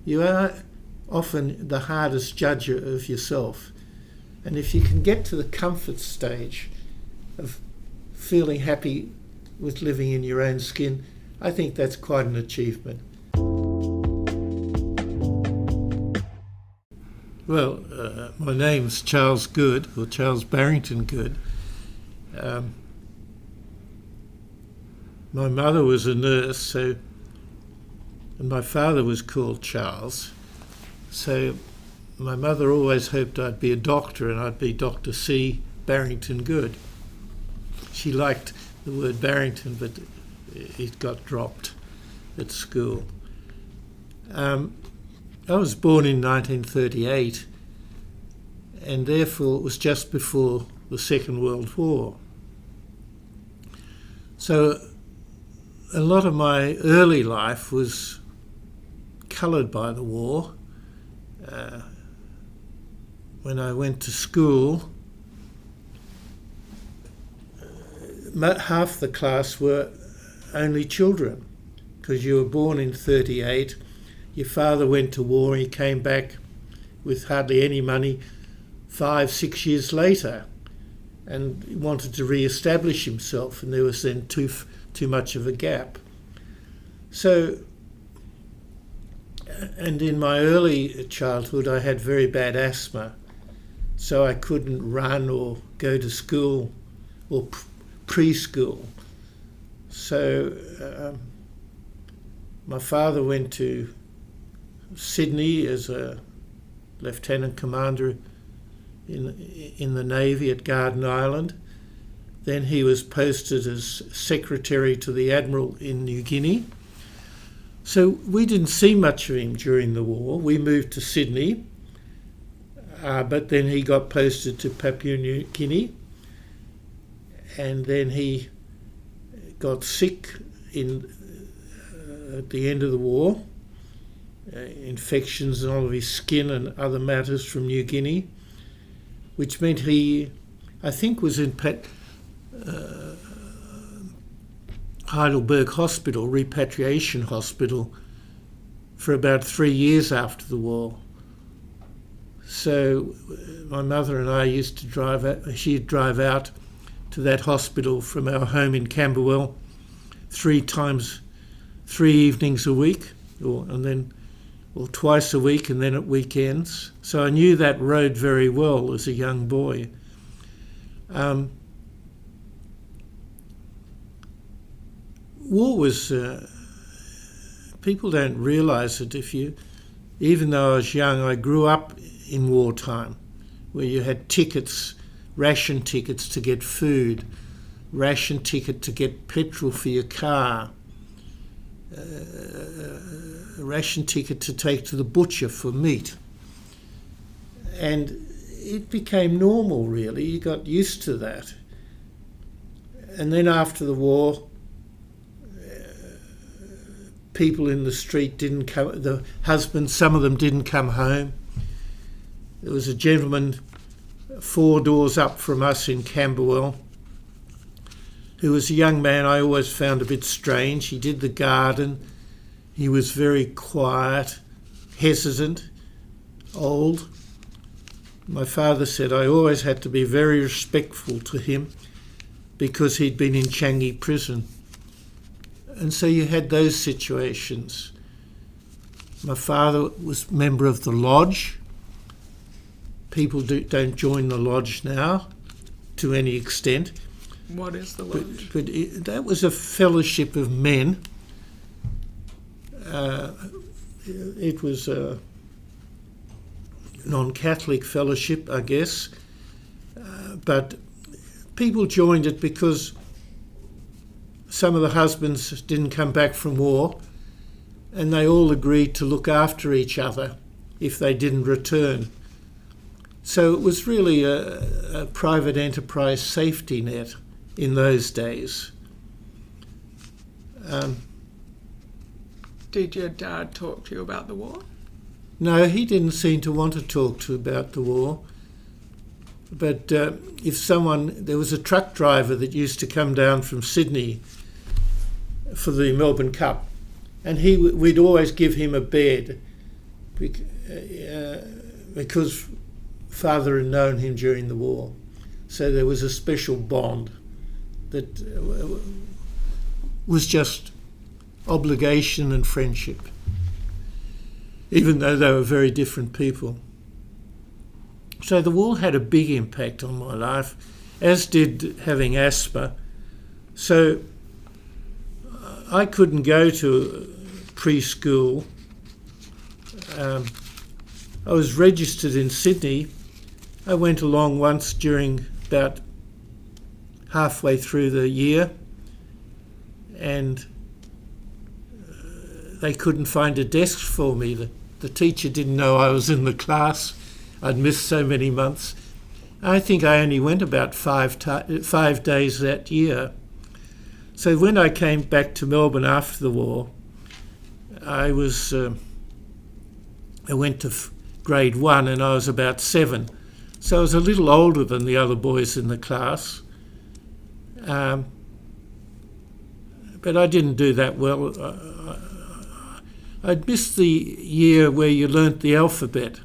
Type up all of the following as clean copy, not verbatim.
You are often the hardest judge of yourself. And if you can get to the comfort stage of feeling happy with living in your own skin, I think that's quite an achievement. Well, my name's Charles Goode, or Charles Barrington Goode. My mother was a nurse, and my father was called Charles. So my mother always hoped I'd be a doctor, and I'd be Dr. C. Barrington Goode. She liked the word Barrington, but it got dropped at school. I was born in 1938, and therefore it was just before the Second World War. So a lot of my early life was coloured by the war. When I went to school, half the class were only children, because you were born in 38, your father went to war, he came back with hardly any money 5-6 years later and wanted to re-establish himself, and there was then too much of a gap. So, and in my early childhood I had very bad asthma, so I couldn't run or go to school or preschool. So my father went to Sydney as a lieutenant commander in the Navy at Garden Island. Then he was posted as secretary to the Admiral in New Guinea. So we didn't see much of him during the war. We moved to Sydney, but then he got posted to Papua New Guinea, and then he got sick at the end of the war, infections in all of his skin and other matters from New Guinea, which meant he, I think, was in Heidelberg Hospital, repatriation hospital, for about 3 years after the war. So my mother and I used to drive out, she'd drive out to that hospital from our home in Camberwell 3 evenings a week, or twice a week, and then at weekends. So I knew that road very well as a young boy. War was, people don't realise it. Even though I was young, I grew up in wartime, where you had tickets, ration tickets to get food, ration ticket to get petrol for your car, a ration ticket to take to the butcher for meat. And it became normal, really. You got used to that. And then after the war, people in the street didn't come, the husbands, some of them didn't come home. There was a gentleman 4 doors up from us in Camberwell who was a young man I always found a bit strange. He did the garden. He was very quiet, hesitant, old. My father said I always had to be very respectful to him because he'd been in Changi prison. And so you had those situations. My father was a member of the lodge. People don't join the lodge now to any extent. What is the lodge? But that was a fellowship of men. It was a non-Catholic fellowship, I guess. But people joined it because some of the husbands didn't come back from war, and they all agreed to look after each other if they didn't return. So it was really a private enterprise safety net in those days. Did your dad talk to you about the war? No, he didn't seem to want to talk to about the war. But there was a truck driver that used to come down from Sydney for the Melbourne Cup, and we'd always give him a bed because father had known him during the war. So there was a special bond that was just obligation and friendship, even though they were very different people. So the war had a big impact on my life, as did having asthma. So I couldn't go to preschool. I was registered in Sydney. I went along once during about halfway through the year, and they couldn't find a desk for me. The teacher didn't know I was in the class. I'd missed so many months. I think I only went about 5 days that year. So when I came back to Melbourne after the war, I went to grade 1 and I was about 7. So I was a little older than the other boys in the class. But I didn't do that well. I'd missed the year where you learnt the alphabet.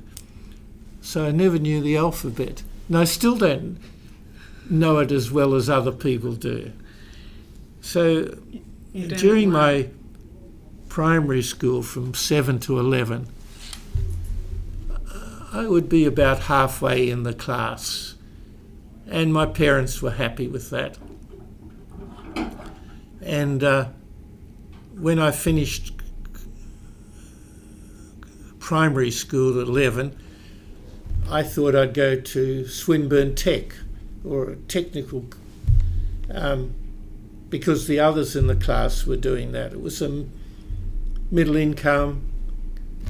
So I never knew the alphabet. And I still don't know it as well as other people do. So during my primary school from 7 to 11, I would be about halfway in the class. And my parents were happy with that. And when I finished primary school at 11, I thought I'd go to Swinburne Tech, or a technical, because the others in the class were doing that. It was a middle income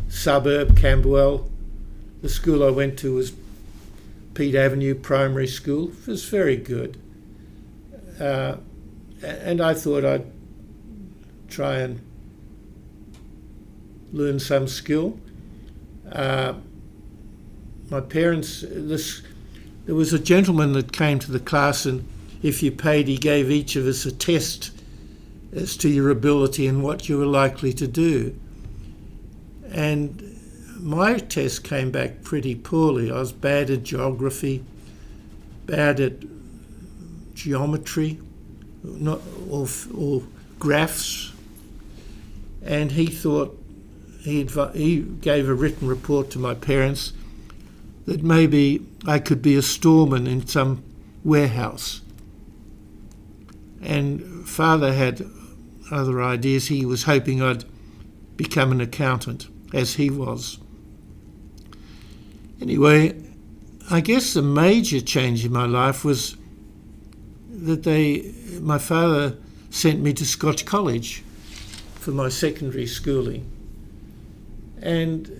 suburb, Camberwell. The school I went to was Pete Avenue Primary School. It was very good. And I thought I'd try and learn some skill. My parents, there was a gentleman that came to the class, and if you paid, he gave each of us a test as to your ability and what you were likely to do. And my test came back pretty poorly. I was bad at geography, bad at geometry, or graphs. And he thought, he gave a written report to my parents that maybe I could be a storeman in some warehouse. And father had other ideas. He was hoping I'd become an accountant, as he was. Anyway, I guess the major change in my life was that my father sent me to Scotch College for my secondary schooling. And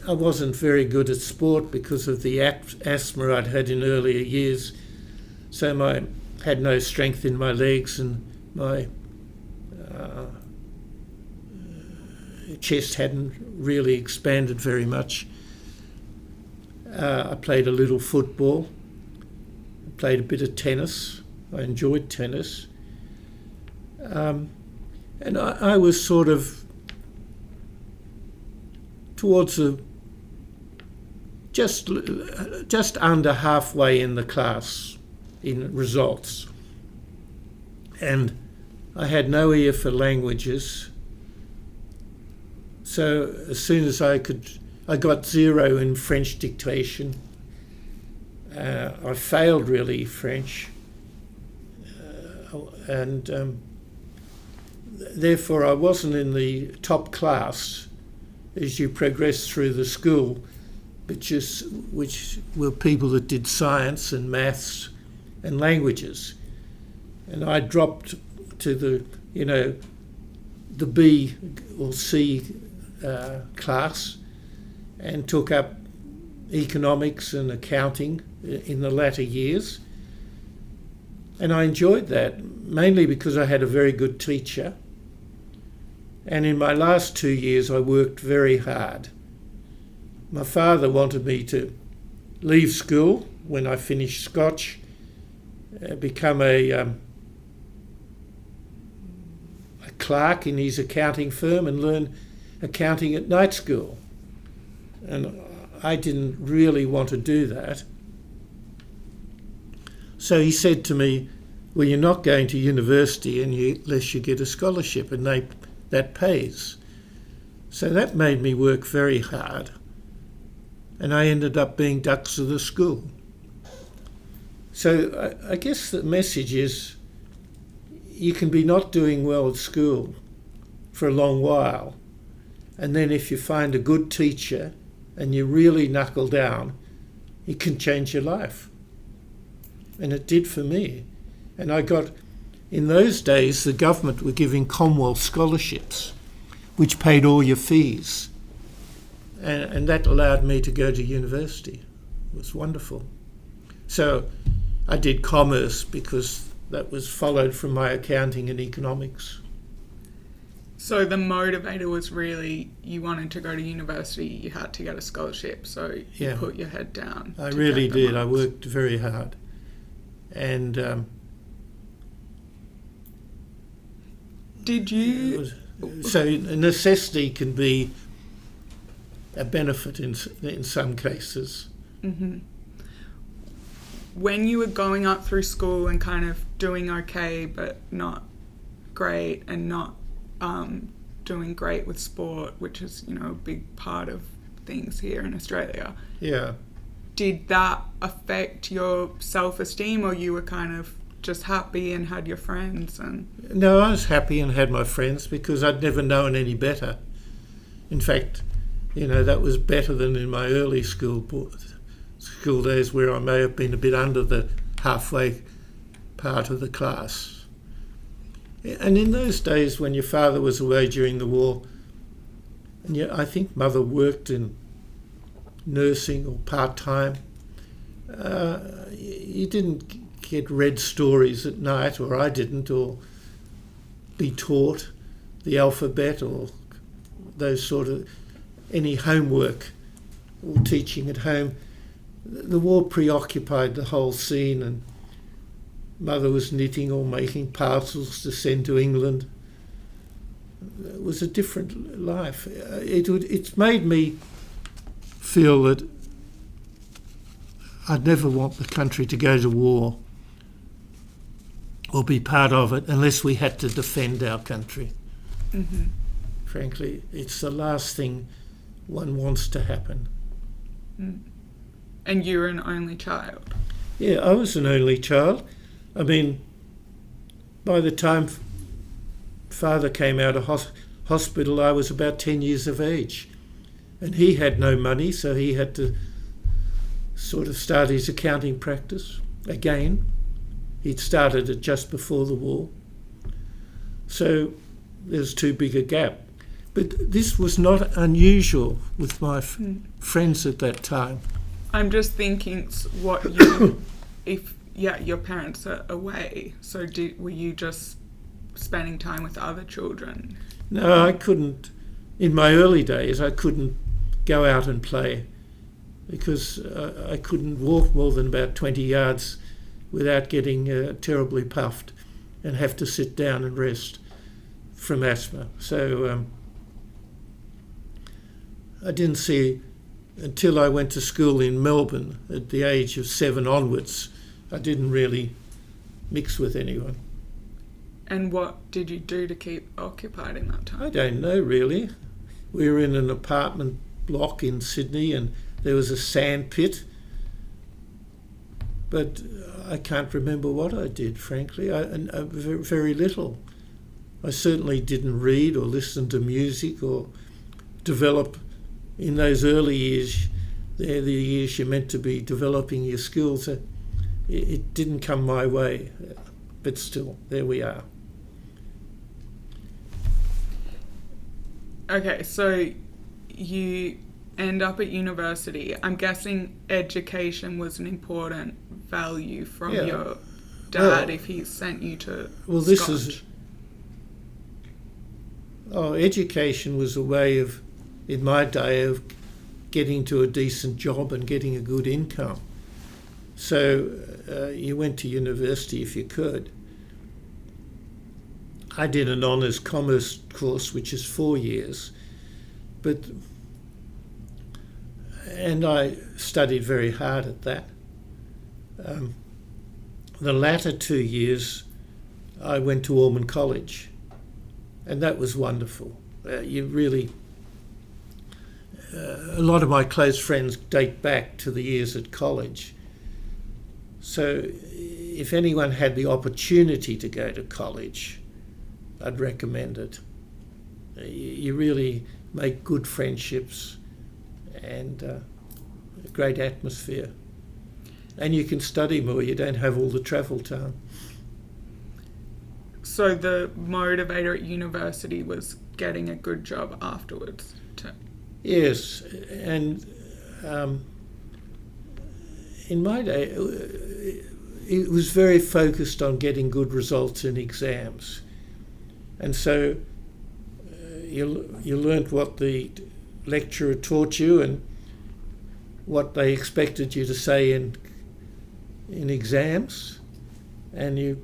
I wasn't very good at sport because of the asthma I'd had in earlier years. So I had no strength in my legs, and my chest hadn't really expanded very much. I played a little football. I played a bit of tennis. I enjoyed tennis. And I was sort of towards just under halfway in the class in results. And I had no ear for languages. So as soon as I got 0 in French dictation. I failed really French. And therefore I wasn't in the top class as you progress through the school, which were people that did science and maths and languages. And I dropped to the B or C class and took up economics and accounting in the latter years. And I enjoyed that, mainly because I had a very good teacher. And in my last 2 years, I worked very hard. My father wanted me to leave school when I finished Scotch, become a clerk in his accounting firm and learn accounting at night school. And I didn't really want to do that. So he said to me, well, you're not going to university unless you get a scholarship, and that pays. So that made me work very hard, and I ended up being dux of the school. So I guess the message is you can be not doing well at school for a long while, and then if you find a good teacher and you really knuckle down, it can change your life. And it did for me. And I got, in those days, the government were giving Commonwealth scholarships, which paid all your fees. And that allowed me to go to university. It was wonderful. So I did commerce because that was followed from my accounting and economics. So the motivator was really you wanted to go to university, you had to get a scholarship, so you put your head down. I really did. I worked very hard. And did you... So necessity can be a benefit in some cases. Mm-hmm. When you were going up through school and kind of doing okay but not great, and not doing great with sport, which is, you know, a big part of things here in Australia. Yeah. Did that affect your self-esteem, or you were kind of just happy and had your friends? And No, I was happy and had my friends because I'd never known any better. In fact, you know, that was better than in my early school days, where I may have been a bit under the halfway part of the class. And in those days when your father was away during the war, and I think mother worked in nursing or part-time, you didn't get read stories at night, or I didn't, or be taught the alphabet or those sort of, any homework or teaching at home. The war preoccupied the whole scene, and mother was knitting or making parcels to send to England. It was a different life. It's made me feel that I'd never want the country to go to war or be part of it unless we had to defend our country. Mm-hmm. Frankly, it's the last thing one wants to happen. Mm. And you were an only child? Yeah, I was an only child. I mean, by the time father came out of hospital, I was about 10 years of age. And he had no money, so he had to sort of start his accounting practice again. He'd started it just before the war. So there's too big a gap. But this was not unusual with my friends at that time. I'm just thinking what you... if your parents are away, so were you just spending time with other children? No, I couldn't. In my early days, I couldn't go out and play because I couldn't walk more than about 20 yards without getting terribly puffed and have to sit down and rest from asthma. So I didn't see, until I went to school in Melbourne at the age of 7 onwards, I didn't really mix with anyone. And what did you do to keep occupied in that time? I don't know, really. We were in an apartment block in Sydney and there was a sand pit. But I can't remember what I did, frankly. Very little. I certainly didn't read or listen to music or develop. In those early years, they're the years you're meant to be developing your skills. It didn't come my way, but still, there we are. Okay, so you end up at university. I'm guessing education was an important value from your dad if he sent you to Scotland. Education was a way of, in my day, of getting to a decent job and getting a good income. So you went to university if you could. I did an honours commerce course, which is 4 years, And I studied very hard at that. The latter 2 years, I went to Ormond College, and that was wonderful. A lot of my close friends date back to the years at college. So if anyone had the opportunity to go to college, I'd recommend it. You really make good friendships and a great atmosphere. And you can study more, you don't have all the travel time. So the motivator at university was getting a good job afterwards? Yes, and in my day, it was very focused on getting good results in exams. And so you learnt what the lecturer taught you and what they expected you to say in exams, and you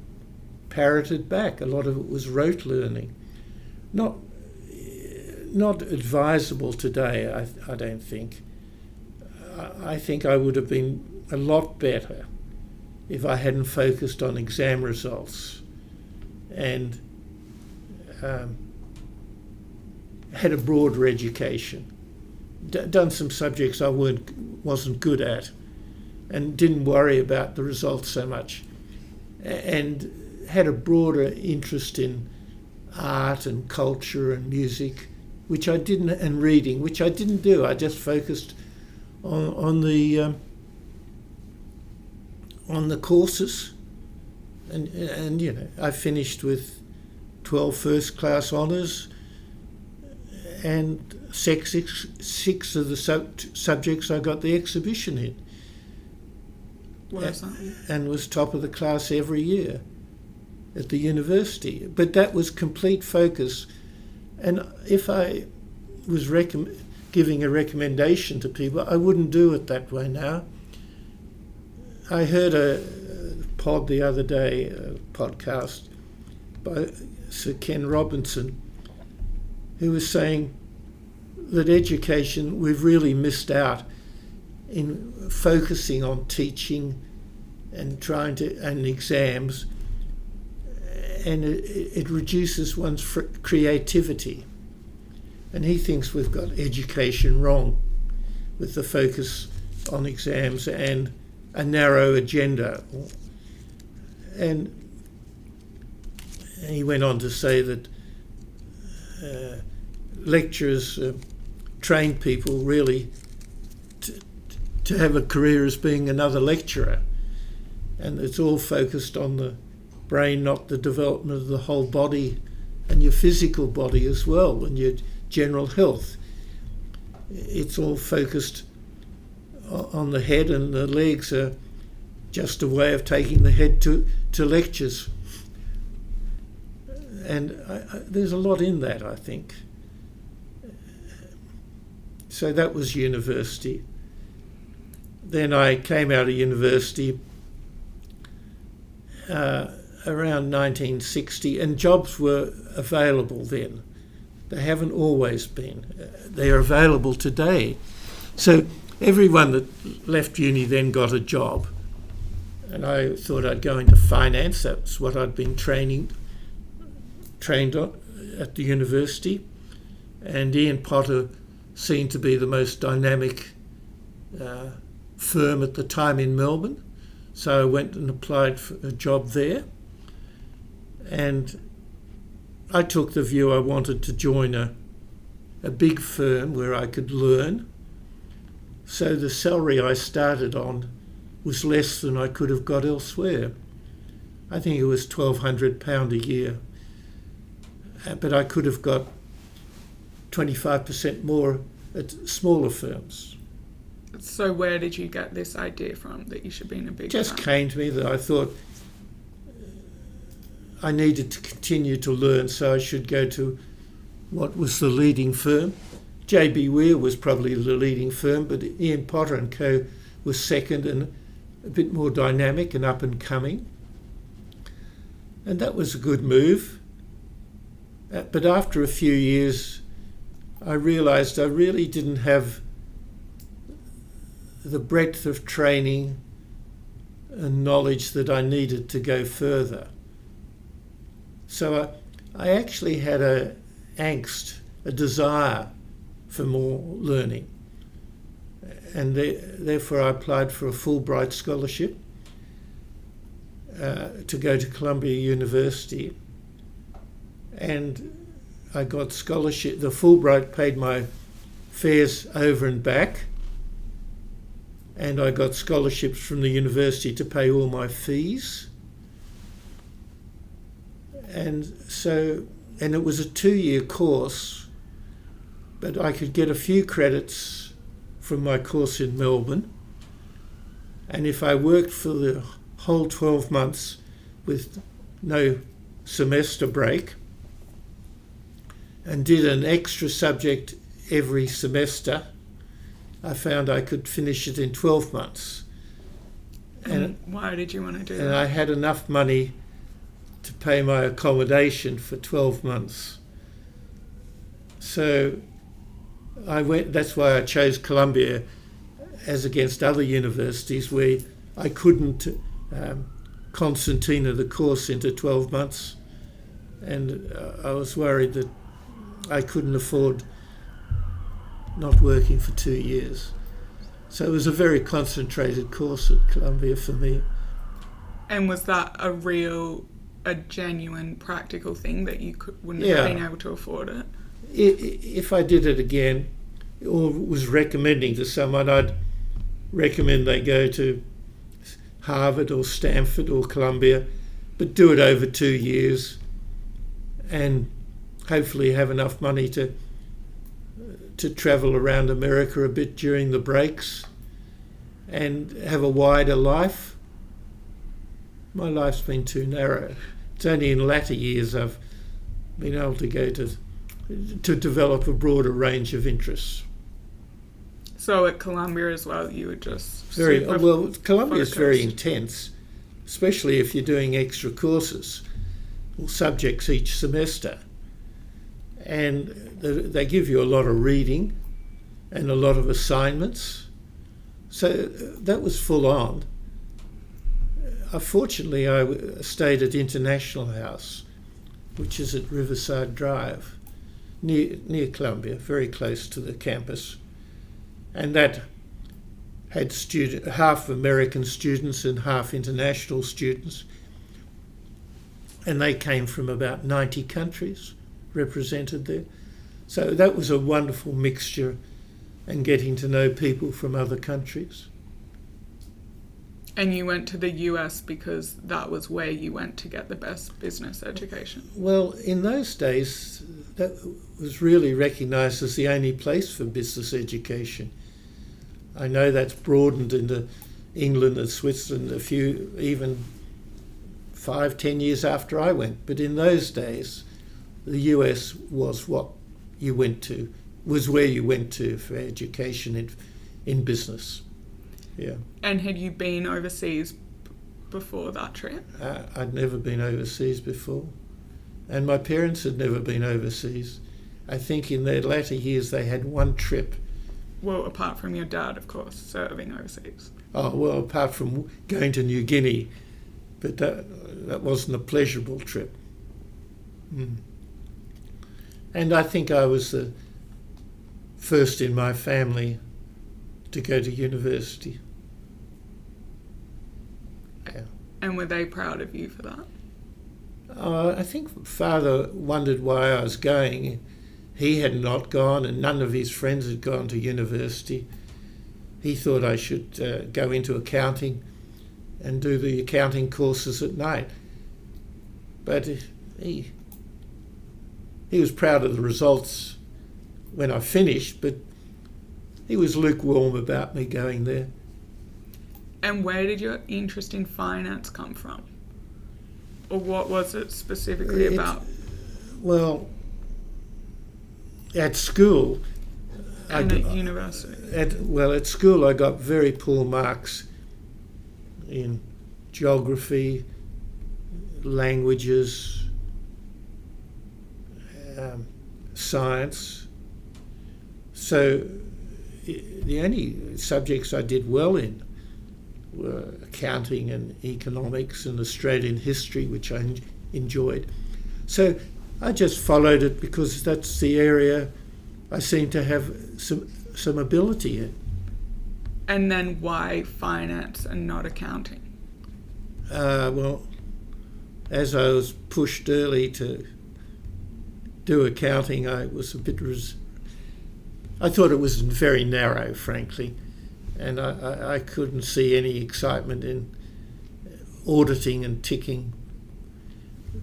parroted back. A lot of it was rote learning. Not advisable today, I don't think. I think I would have been a lot better if I hadn't focused on exam results and had a broader education, done some subjects I wasn't good at, and didn't worry about the results so much, and had a broader interest in art and culture and music, which I didn't, and reading, which I didn't do. I just focused on the courses, and you know, I finished with 12 first class honours, and six of the subjects I got the exhibition in. And was top of the class every year at the university. But that was complete focus. And if I was giving a recommendation to people, I wouldn't do it that way now. I heard a pod the other day, a podcast by Sir Ken Robinson, who was saying that education, we've really missed out in focusing on teaching and and exams, and it reduces one's creativity. And he thinks we've got education wrong with the focus on exams and a narrow agenda. And he went on to say that lecturers train people really to have a career as being another lecturer, and it's all focused on the brain, not the development of the whole body and your physical body as well, and your general health. It's all focused on the head, and the legs are just a way of taking the head to lectures. And there's a lot in that, I think. So that was university. Then I came out of university around 1960, and jobs were available then. They haven't always been. They are available today. So everyone that left uni then got a job. And I thought I'd go into finance. That's what I'd been trained on at the university. And Ian Potter seemed to be the most dynamic firm at the time in Melbourne. So I went and applied for a job there. And I took the view I wanted to join a big firm where I could learn. So the salary I started on was less than I could have got elsewhere. I think it was £1,200 a year. But I could have got 25% more at smaller firms. So where did you get this idea from, that you should be in a big It just firm? came to me that I thought I needed to continue to learn, so I should go to what was the leading firm. J.B. Weir was probably the leading firm, but Ian Potter and Co. was second and a bit more dynamic and up and coming. And that was a good move. But after a few years, I realised I really didn't have the breadth of training and knowledge that I needed to go further. So I actually had a desire for more learning, and therefore I applied for a Fulbright scholarship to go to Columbia University, and I got scholarship. The Fulbright paid my fares over and back, and I got scholarships from the university to pay all my fees. And it was a 2-year course, but I could get a few credits from my course in Melbourne. And if I worked for the whole 12 months with no semester break and did an extra subject every semester, I found I could finish it in 12 months. And why did you want to do that? And I had enough money to pay my accommodation for 12 months. So I went. That's why I chose Columbia as against other universities where I couldn't concertina the course into 12 months. And I was worried that I couldn't afford not working for 2 years. So it was a very concentrated course at Columbia for me. And was that a genuine practical thing that you wouldn't have been able to afford it? If I did it again, or was recommending to someone, I'd recommend they go to Harvard or Stanford or Columbia, but do it over 2 years and hopefully have enough money to travel around America a bit during the breaks and have a wider life. My life's been too narrow. It's only in latter years I've been able to go to develop a broader range of interests. So at Columbia as well, you were just Columbia is very intense, especially if you're doing extra courses or subjects each semester. And they give you a lot of reading and a lot of assignments. So that was full on. Fortunately, I stayed at International House, which is at Riverside Drive, near Columbia, very close to the campus. And that had half American students and half international students. And they came from about 90 countries represented there. So that was a wonderful mixture and getting to know people from other countries. And you went to the US because that was where you went to get the best business education? Well, in those days, that was really recognised as the only place for business education. I know that's broadened into England and Switzerland a few, even 5-10 years after I went. But in those days, the US was what you went to, was where you went to for education in business. Yeah. And had you been overseas before that trip? I'd never been overseas before. And my parents had never been overseas. I think in their latter years they had one trip. Well, apart from your dad, of course, serving overseas. Oh, well, apart from going to New Guinea. But that wasn't a pleasurable trip. Mm. And I think I was the first in my family to go to university. Yeah. And were they proud of you for that? I think Father wondered why I was going. He had not gone and none of his friends had gone to university. He thought I should go into accounting and do the accounting courses at night. But he was proud of the results when I finished, but he was lukewarm about me going there. And where did your interest in finance come from? Or what was it specifically about? Well, at school... And at university? At school I got very poor marks in geography, languages, science, So the only subjects I did well in were accounting and economics and Australian history, which I enjoyed. So I just followed it because that's the area I seem to have some ability in. And then why finance and not accounting? Well, as I was pushed early to do accounting, I was a bit... I thought it was very narrow, frankly, and I couldn't see any excitement in auditing and ticking,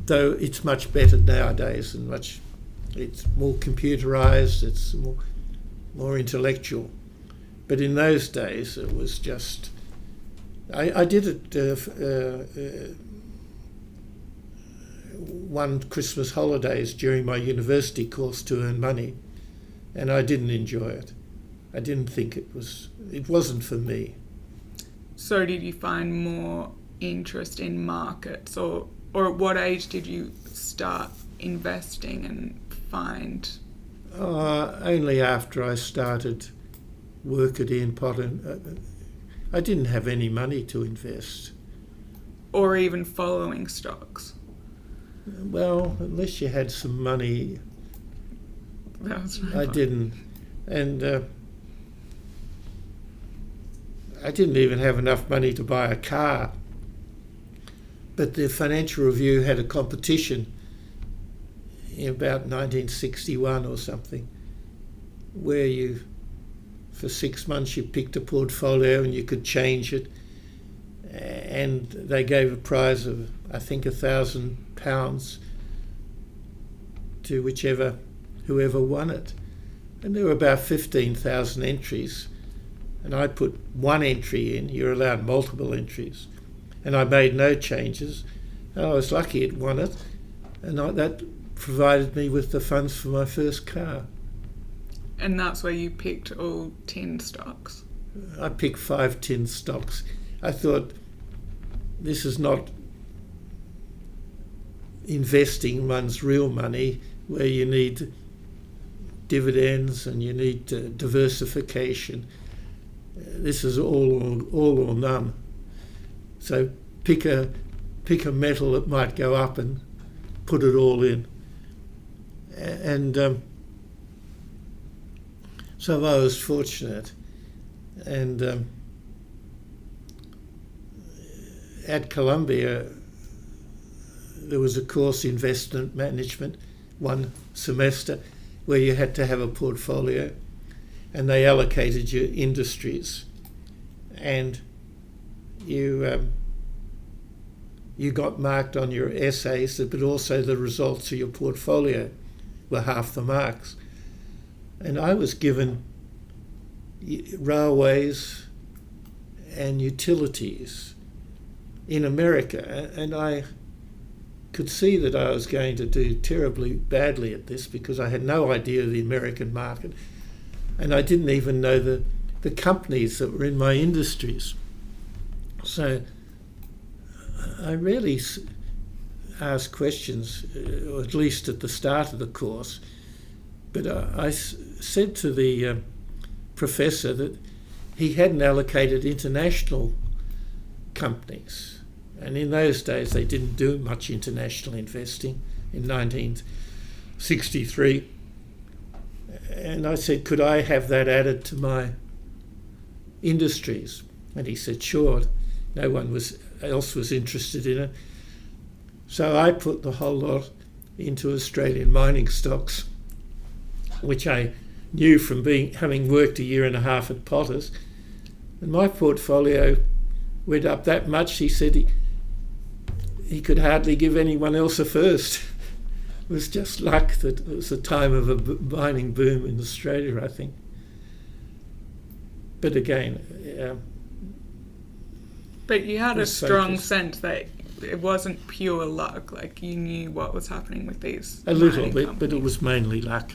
though it's much better nowadays and it's more computerised, it's more intellectual. But in those days, it was just... I did it one Christmas holidays during my university course to earn money, and I didn't enjoy it. I didn't think it wasn't for me. So did you find more interest in markets, or at what age did you start investing and find? Only after I started work at Ian Potter. I didn't have any money to invest. Or even following stocks? Well, unless you had some money, That was my I point. didn't. And I didn't even have enough money to buy a car. But the Financial Review had a competition in about 1961 or something, where for 6 months you picked a portfolio and you could change it, and they gave a prize of, I think, £1,000 to whoever won it. And there were about 15,000 entries, and I put one entry in. You're allowed multiple entries, and I made no changes. And I was lucky it won it, and that provided me with the funds for my first car. And that's where you picked all 10 stocks? I picked 5 tin stocks. I thought, this is not investing one's real money, where you need dividends and you need diversification. This is all or none. So pick a metal that might go up and put it all in. And so I was fortunate. And at Columbia, there was a course, investment management, one semester, where you had to have a portfolio, and they allocated you industries, and you got marked on your essays, but also the results of your portfolio were half the marks. And I was given railways and utilities in America, and I could see that I was going to do terribly badly at this because I had no idea of the American market, and I didn't even know the companies that were in my industries. So I really asked questions, or at least at the start of the course, but I said to the professor that he hadn't allocated international companies. And in those days, they didn't do much international investing in 1963. And I said, could I have that added to my industries? And he said, sure. No one else was interested in it. So I put the whole lot into Australian mining stocks, which I knew from having worked a year and a half at Potters. And my portfolio went up that much, he said he could hardly give anyone else a first. It was just luck that it was the time of a mining boom in Australia, I think. But again... but you had a strong focused. sense that it wasn't pure luck, like you knew what was happening with these A little mining bit, companies. but it was mainly luck,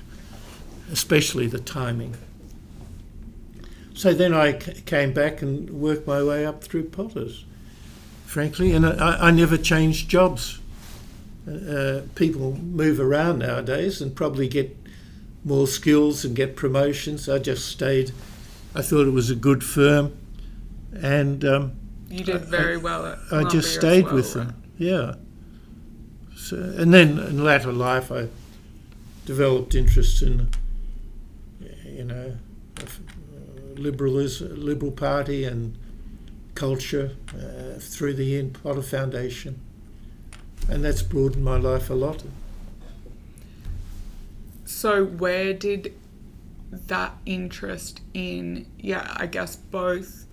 especially the timing. So then I came back and worked my way up through Potters, frankly, and I never changed jobs. People move around nowadays and probably get more skills and get promotions. I just stayed. I thought it was a good firm, and you did very well at I Columbia just stayed as well, with right? them. Yeah. So, and then in latter life, I developed interest in, Liberal Party and culture through the Ian Potter Foundation, and that's broadened my life a lot. So where did that interest in, I guess both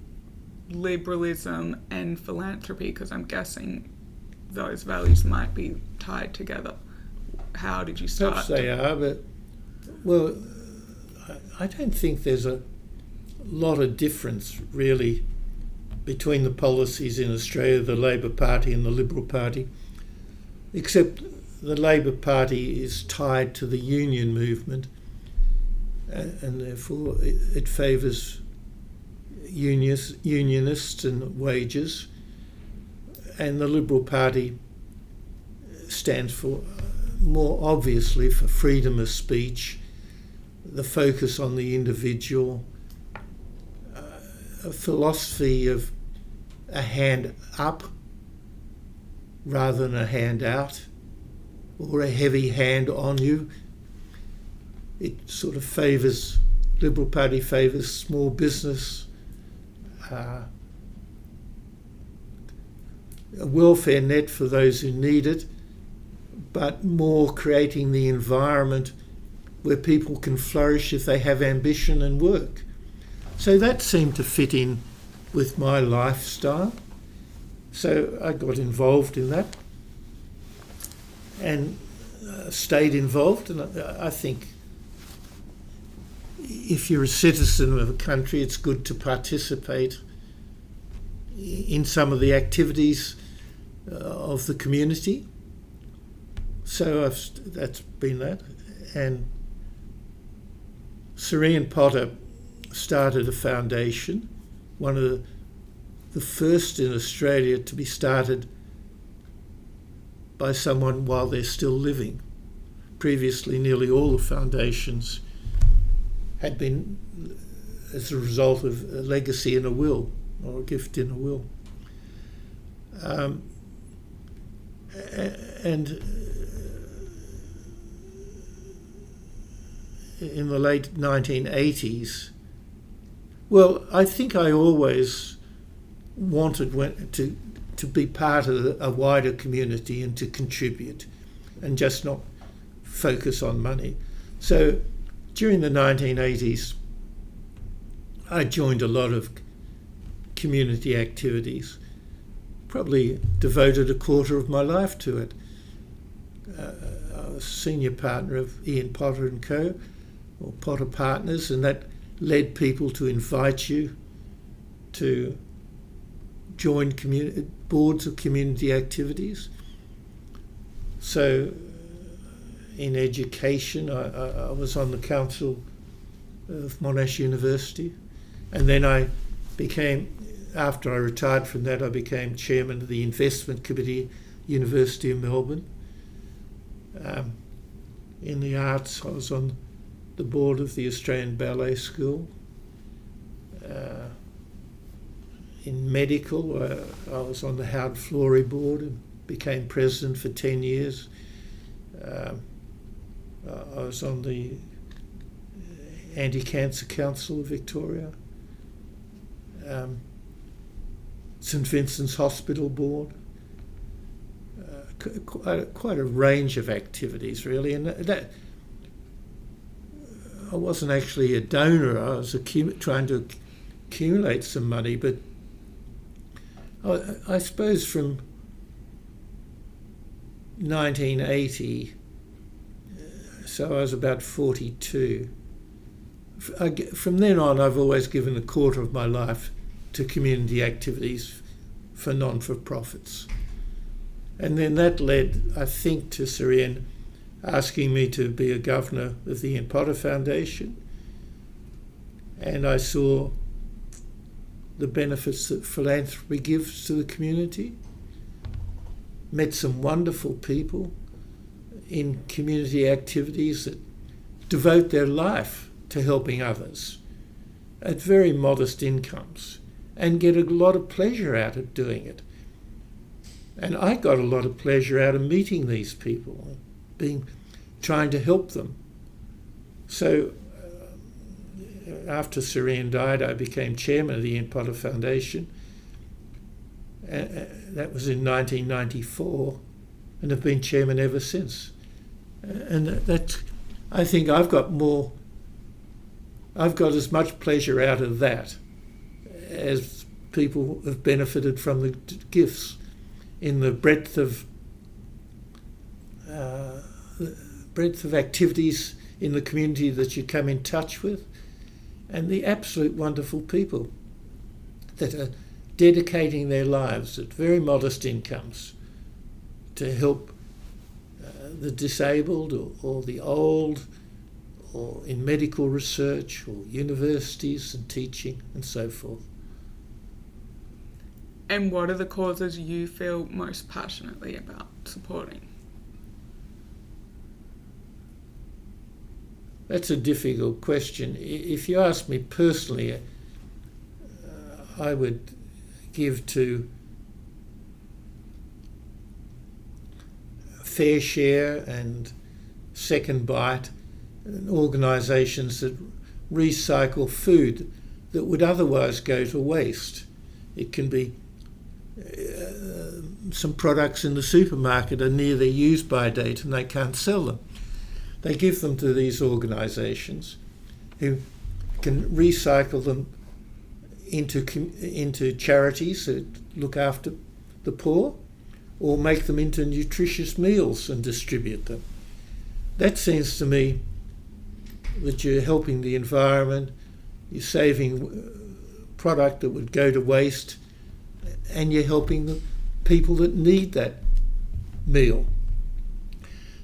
liberalism and philanthropy, because I'm guessing those values might be tied together. How did you start? Perhaps they are, but, well, I don't think there's a lot of difference, really, between the policies in Australia, the Labor Party and the Liberal Party, except the Labor Party is tied to the union movement, and therefore it favours unionists and wages, and the Liberal Party stands for, more obviously, for freedom of speech, the focus on the individual, a philosophy of a hand up rather than a hand out, or a heavy hand on you. It sort of favours, Liberal Party favours small business, a welfare net for those who need it, but more creating the environment where people can flourish if they have ambition and work. So that seemed to fit in with my lifestyle. So I got involved in that and stayed involved. And I think if you're a citizen of a country, it's good to participate in some of the activities of the community. So that's been that. And Sir Ian Potter started a foundation, one of the first in Australia to be started by someone while they're still living. Previously, nearly all the foundations had been as a result of a legacy in a will or a gift in a will. And in the late 1980s, well, I think I always wanted to be part of a wider community and to contribute and just not focus on money. So during the 1980s, I joined a lot of community activities, probably devoted a quarter of my life to it. I was senior partner of Ian Potter & Co, or Potter Partners, and that led people to invite you to join boards of community activities. So in education, I was on the council of Monash University, and then I became, after I retired from that, I became chairman of the investment committee, University of Melbourne. In the arts, I was on the board of the Australian Ballet School. In medical, I was on the Howard Florey board and became president for 10 years. I was on the Anti-Cancer Council of Victoria, St Vincent's Hospital board, quite a range of activities really, and that I wasn't actually a donor. I was trying to accumulate some money, but I suppose from 1980, so I was about 42. From then on, I've always given a quarter of my life to community activities for non-for-profits. And then that led, I think, to Sir Ian asking me to be a governor of the Ian Potter Foundation. And I saw the benefits that philanthropy gives to the community. Met some wonderful people in community activities that devote their life to helping others at very modest incomes and get a lot of pleasure out of doing it. And I got a lot of pleasure out of meeting these people, trying to help them. So after Serene died, I became chairman of the Ian Potter Foundation. That was in 1994, and have been chairman ever since. And that's, I think I've got as much pleasure out of that as people have benefited from the gifts, in the breadth of activities in the community that you come in touch with, and the absolute wonderful people that are dedicating their lives at very modest incomes to help the disabled or the old, or in medical research or universities and teaching and so forth. And what are the causes you feel most passionately about supporting? That's a difficult question. If you ask me personally, I would give to Fair Share and Second Bite, and organisations that recycle food that would otherwise go to waste. It can be some products in the supermarket are near their use-by date and they can't sell them. They give them to these organisations who can recycle them into charities that look after the poor, or make them into nutritious meals and distribute them. That seems to me that you're helping the environment, you're saving product that would go to waste, and you're helping the people that need that meal.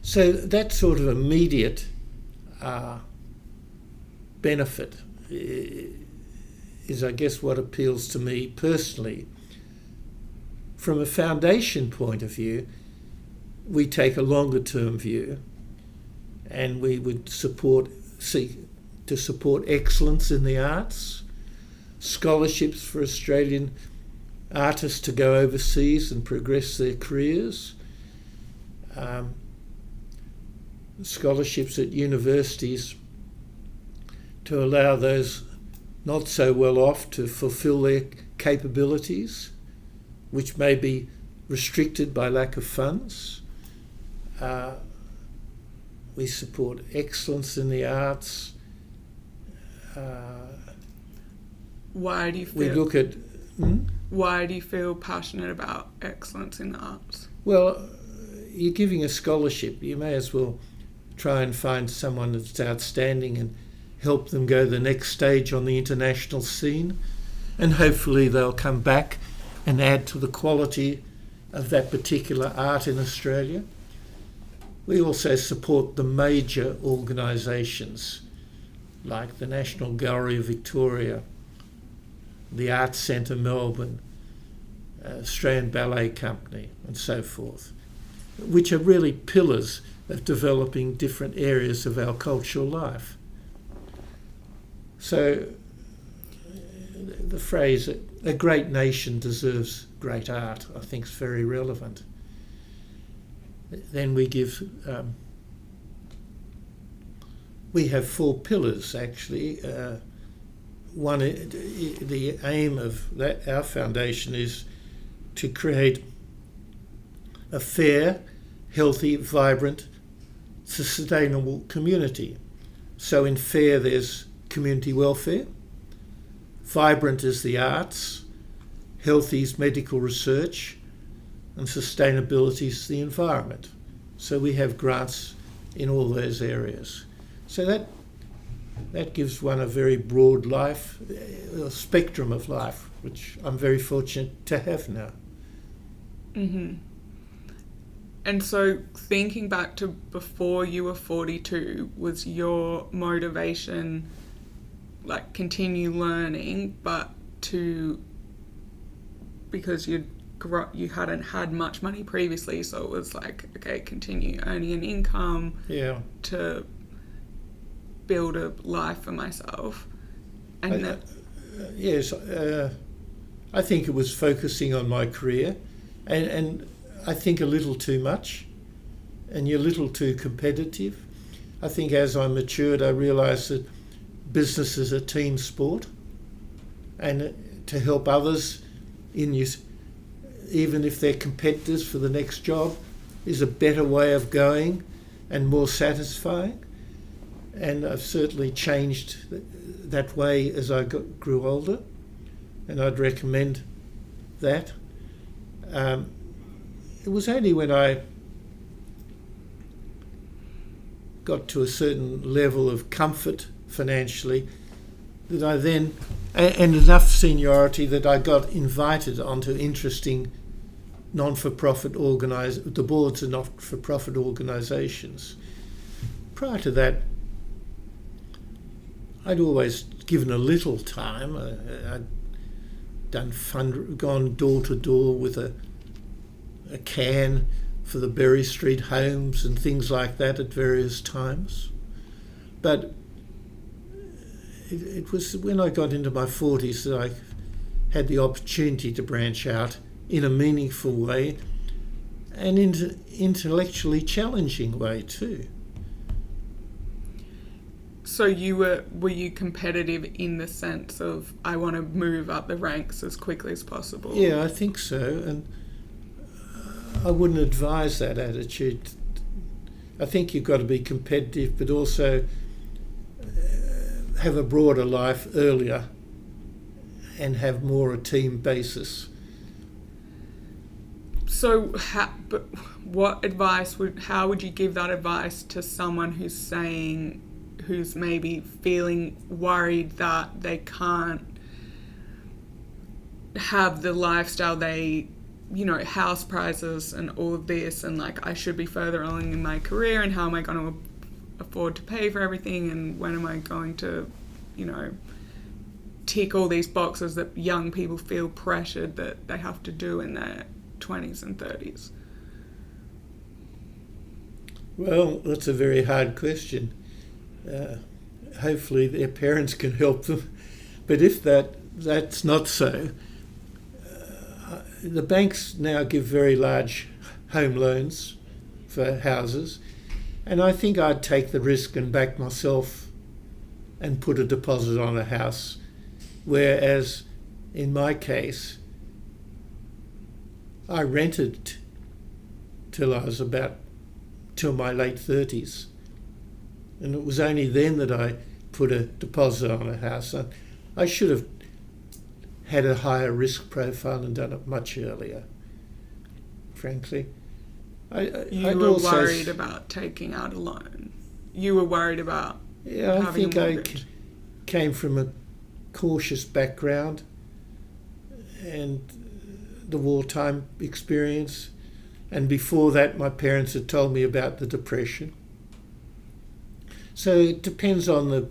So that sort of immediate benefit is, I guess, what appeals to me personally. From a foundation point of view, we take a longer term view, and we would seek to support excellence in the arts, scholarships for Australian artists to go overseas and progress their careers, scholarships at universities to allow those not so well off to fulfil their capabilities, which may be restricted by lack of funds. We support excellence in the arts. Why do you feel? We look at. Why do you feel passionate about excellence in the arts? Well, you're giving a scholarship. You may as well try and find someone that's outstanding and help them go the next stage on the international scene, and hopefully they'll come back and add to the quality of that particular art in Australia. We also support the major organisations like the National Gallery of Victoria, the Arts Centre Melbourne, Australian Ballet Company and so forth, which are really pillars of developing different areas of our cultural life. So the phrase, a great nation deserves great art, I think is very relevant. Then we give, we have 4 pillars actually. One, the aim of that, our foundation, is to create a fair, healthy, vibrant, sustainable community. So in fair there's community welfare, vibrant is the arts, healthy is medical research, and sustainability is the environment. So we have grants in all those areas. So that gives one a very broad life, a spectrum of life, which I'm very fortunate to have now. Mm-hmm. And so thinking back to before you were 42, was your motivation like continue learning, but because you hadn't had much money previously, so it was like, okay, continue earning an income Yeah. to build a life for myself. And Yes, I think it was focusing on my career, and I think a little too much, and you're a little too competitive. I think as I matured, I realised that business is a team sport, and to help others in you, even if they're competitors for the next job, is a better way of going and more satisfying. And I've certainly changed that way as I grew older, and I'd recommend that. It was only when I got to a certain level of comfort financially that I then, and enough seniority, that I got invited onto interesting non-for-profit the boards of not-for-profit organisations. Prior to that, I'd always given a little time. I'd gone door to door with a can for the Berry Street homes and things like that at various times. But it was when I got into my 40s that I had the opportunity to branch out in a meaningful way and intellectually challenging way too. So were you competitive in the sense of, I want to move up the ranks as quickly as possible? Yeah, I think so, and I wouldn't advise that attitude. I think you've got to be competitive, but also have a broader life earlier and have more a team basis. So, how would you give that advice to someone who's maybe feeling worried that they can't have the lifestyle house prices and all of this, and like, I should be further along in my career, and how am I going to afford to pay for everything, and when am I going to, tick all these boxes that young people feel pressured that they have to do in their 20s and 30s? Well, that's a very hard question. Hopefully their parents can help them. But if that's not so, the banks now give very large home loans for houses, and I think I'd take the risk and back myself and put a deposit on a house, whereas in my case I rented till my late 30s. And it was only then that I put a deposit on a house. I should have had a higher risk profile and done it much earlier, frankly. You were worried about taking out a loan. You were worried about having a mortgage. I came from a cautious background and the wartime experience. And before that, my parents had told me about the Depression. So it depends on the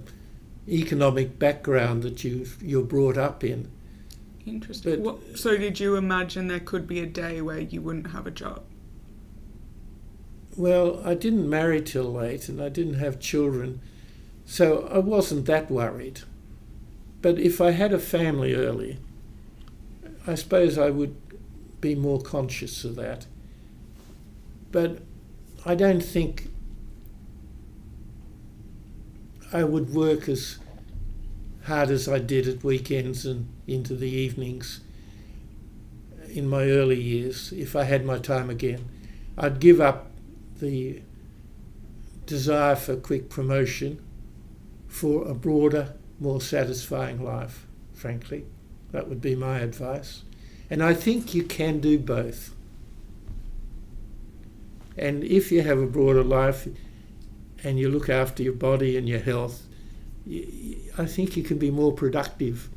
economic background that you're brought up in. Interesting. So did you imagine there could be a day where you wouldn't have a job? Well, I didn't marry till late and I didn't have children, so I wasn't that worried. But if I had a family early, I suppose I would be more conscious of that. But I don't think I would work as hard as I did at weekends and into the evenings in my early years if I had my time again. I'd give up the desire for quick promotion for a broader, more satisfying life, frankly. That would be my advice. And I think you can do both. And if you have a broader life and you look after your body and your health, I think you can be more productive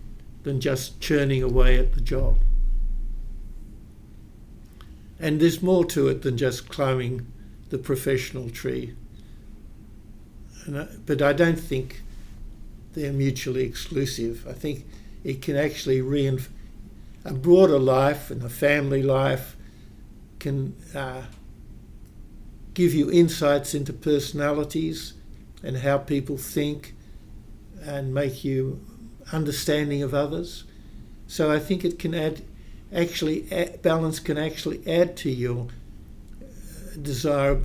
than just churning away at the job. And there's more to it than just climbing the professional tree. But I don't think they're mutually exclusive. I think it can actually a broader life and a family life can give you insights into personalities and how people think and make you understanding of others. So I think it can balance can actually add to your desire,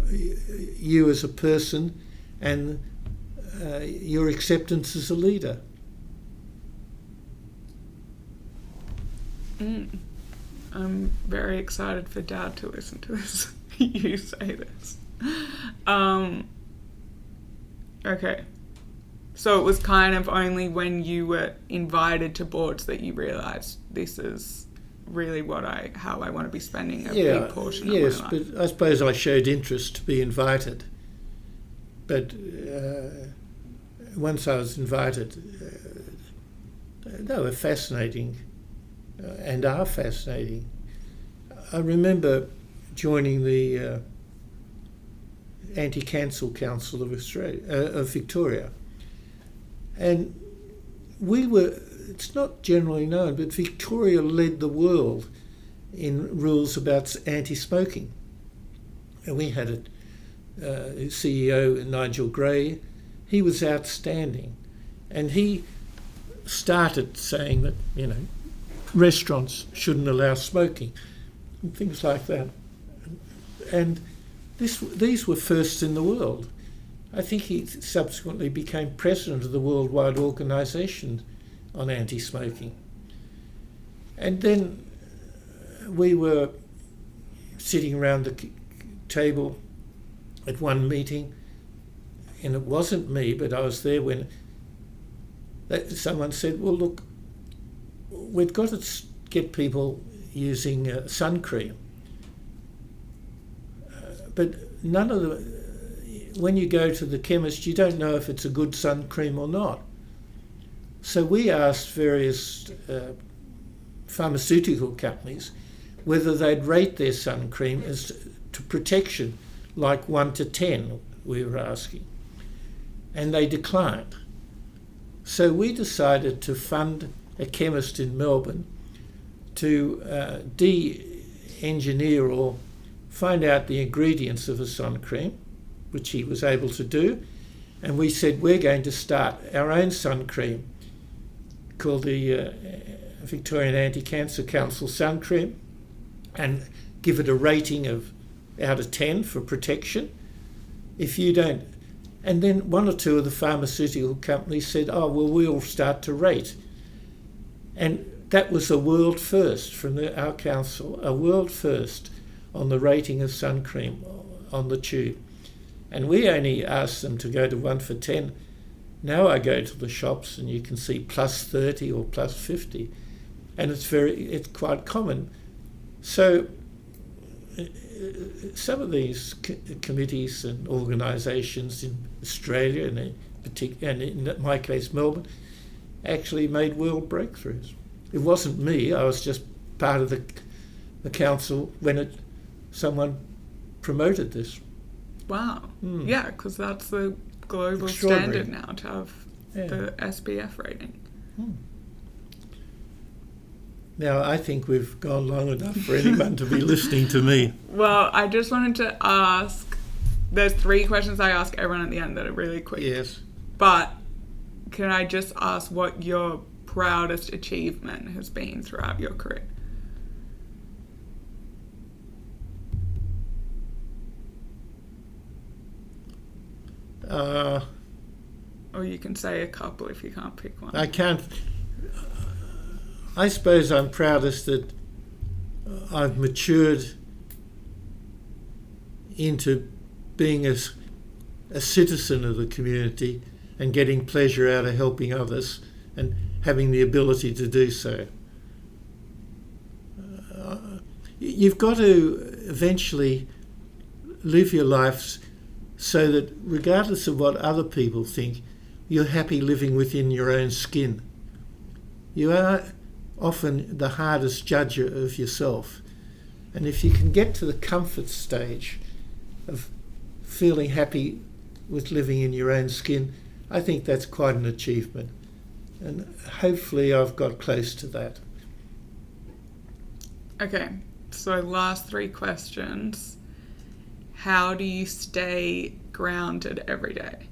you as a person, and your acceptance as a leader. I'm very excited for Dad to listen to this. You say this. Okay. So it was kind of only when you were invited to boards that you realised this is really how I want to be spending a big portion of my life. Yes, but I suppose I showed interest to be invited. But once I was invited, they were fascinating and are fascinating. I remember joining the Anti-Cancel Council of Victoria, and it's not generally known, but Victoria led the world in rules about anti-smoking. And we had a CEO, Nigel Gray. He was outstanding, and he started saying that, restaurants shouldn't allow smoking and things like that. And these were first in the world. I think he subsequently became president of the Worldwide Organisation on Anti-Smoking. And then we were sitting around the table at one meeting, and it wasn't me, but I was there when someone said, well, look, we've got to get people using sun cream. But none of when you go to the chemist, you don't know if it's a good sun cream or not. So we asked various pharmaceutical companies whether they'd rate their sun cream as to protection, like 1 to 10, we were asking. And they declined. So we decided to fund a chemist in Melbourne to de-engineer or find out the ingredients of a sun cream, which he was able to do. And we said, we're going to start our own sun cream called the Victorian Anti-Cancer Council Sun Cream, and give it a rating of out of 10 for protection. If you don't, and then one or two of the pharmaceutical companies said, oh, well, we'll start to rate. And that was a world first from our council, a world first on the rating of sun cream on the tube. And we only asked them to go to 1 for 10. Now I go to the shops and you can see plus 30 or plus 50. And it's quite common. So some of these committees and organisations in Australia, and in my case Melbourne, actually made world breakthroughs. It wasn't me. I was just part of the council when someone promoted this. Wow. Yeah, because that's the global standard now, to have the SPF rating. Now, I think we've gone long enough for anyone to be listening to me. Well, I just wanted to ask, there's 3 questions I ask everyone at the end that are really quick. Yes. But can I just ask what your proudest achievement has been throughout your career? Or you can say a couple if you can't pick one. I can't. I suppose I'm proudest that I've matured into being a citizen of the community and getting pleasure out of helping others and having the ability to do so. You've got to eventually live your life so that regardless of what other people think, you're happy living within your own skin. You are often the hardest judger of yourself. And if you can get to the comfort stage of feeling happy with living in your own skin, I think that's quite an achievement. And hopefully I've got close to that. Okay, so last 3 questions. How do you stay grounded every day?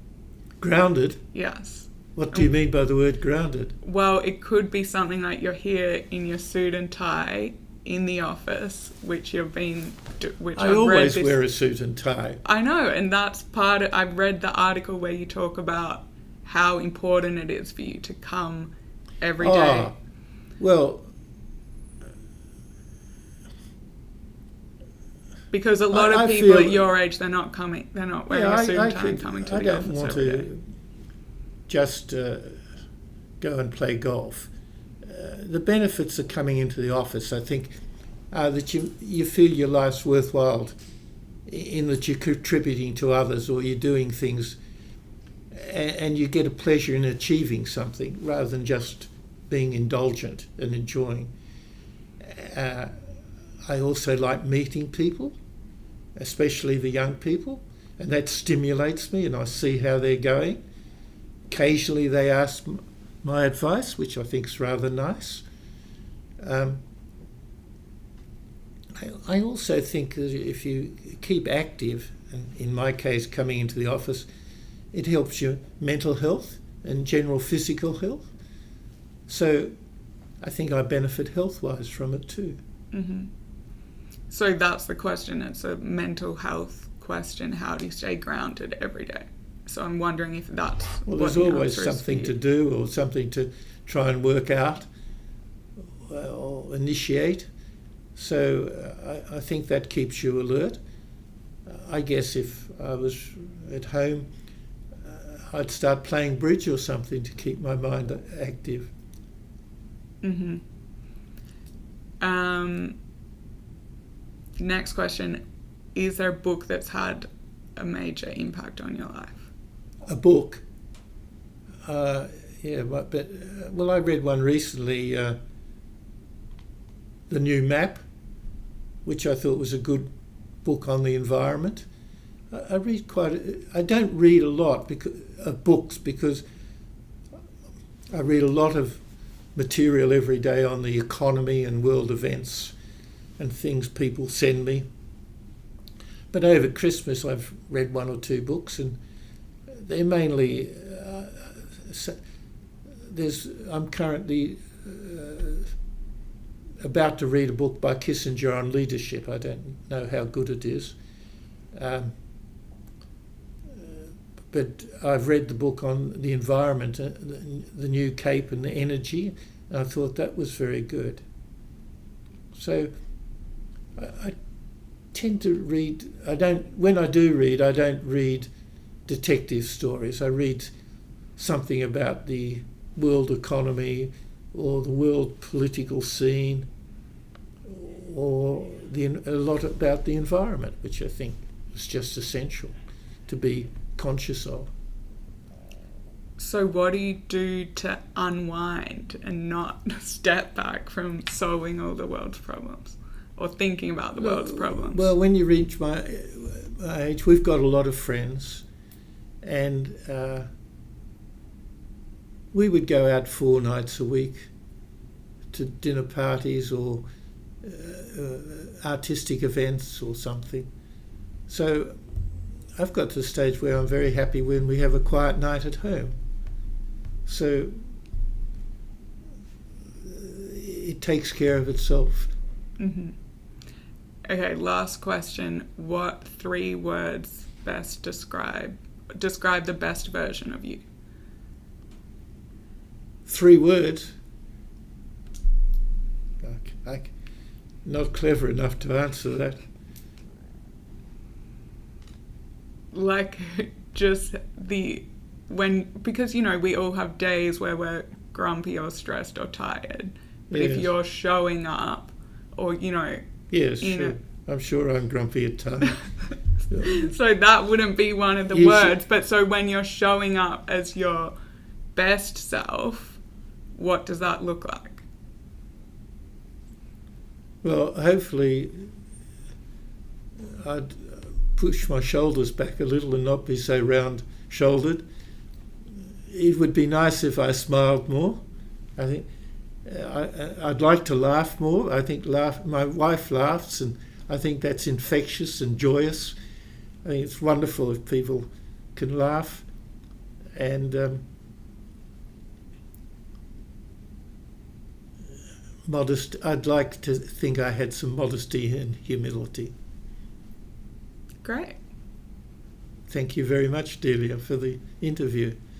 Grounded? Yes. What do you mean by the word grounded? Well, it could be something like you're here in your suit and tie in the office, which you've been... I always wear a suit and tie. I know, and that's part of... I've read the article where you talk about how important it is for you to come every day. Well... Because a lot of people at your age, they're not wearing a suit and tie and coming to the office every day. I don't want to just go and play golf. The benefits of coming into the office, I think, are that you feel your life's worthwhile in that you're contributing to others or you're doing things and you get a pleasure in achieving something rather than just being indulgent and enjoying. I also like meeting people, especially the young people, and that stimulates me and I see how they're going. Occasionally they ask my advice, which I think is rather nice. I also think that if you keep active, and in my case coming into the office, it helps your mental health and general physical health. So I think I benefit health-wise from it too. Mm-hmm. So that's the question. It's a mental health question. How do you stay grounded every day? So I'm wondering if that's... Well, there's always something to do or something to try and work out or initiate. So I think that keeps you alert. I guess if I was at home, I'd start playing bridge or something to keep my mind active. Mm-hmm. Next question. Is there a book that's had a major impact on your life? A book? Yeah, but I read one recently, The New Map, which I thought was a good book on the environment. I don't read a lot of books because I read a lot of material every day on the economy and world events and things people send me. But over Christmas I've read one or two books and they're mainly... I'm currently about to read a book by Kissinger on leadership. I don't know how good it is. But I've read the book on the environment, the New Cape and the energy, and I thought that was very good. So I tend to read, when I do read, I don't read detective stories. I read something about the world economy or the world political scene or a lot about the environment, which I think is just essential to be conscious of. So what do you do to unwind and not step back from solving all the world's problems or thinking about the world's problems? Well, when you reach my age, we've got a lot of friends and we would go out 4 nights a week to dinner parties or artistic events or something. So I've got to the stage where I'm very happy when we have a quiet night at home. So it takes care of itself. Mm-hmm. Okay, last question. What 3 words best describe the best version of you? 3 words? I'm not clever enough to answer that. Like just because we all have days where we're grumpy or stressed or tired. But yes. If you're showing up or yes, sure. I'm sure I'm grumpy at times. So that wouldn't be one of the words. But so when you're showing up as your best self, what does that look like? Well, hopefully I'd push my shoulders back a little and not be so round-shouldered. It would be nice if I smiled more. I think I'd like to laugh more. I think my wife laughs and I think that's infectious and joyous. I think it's wonderful if people can laugh. and modest. I'd like to think I had some modesty and humility. Great. Thank you very much, Delia, for the interview.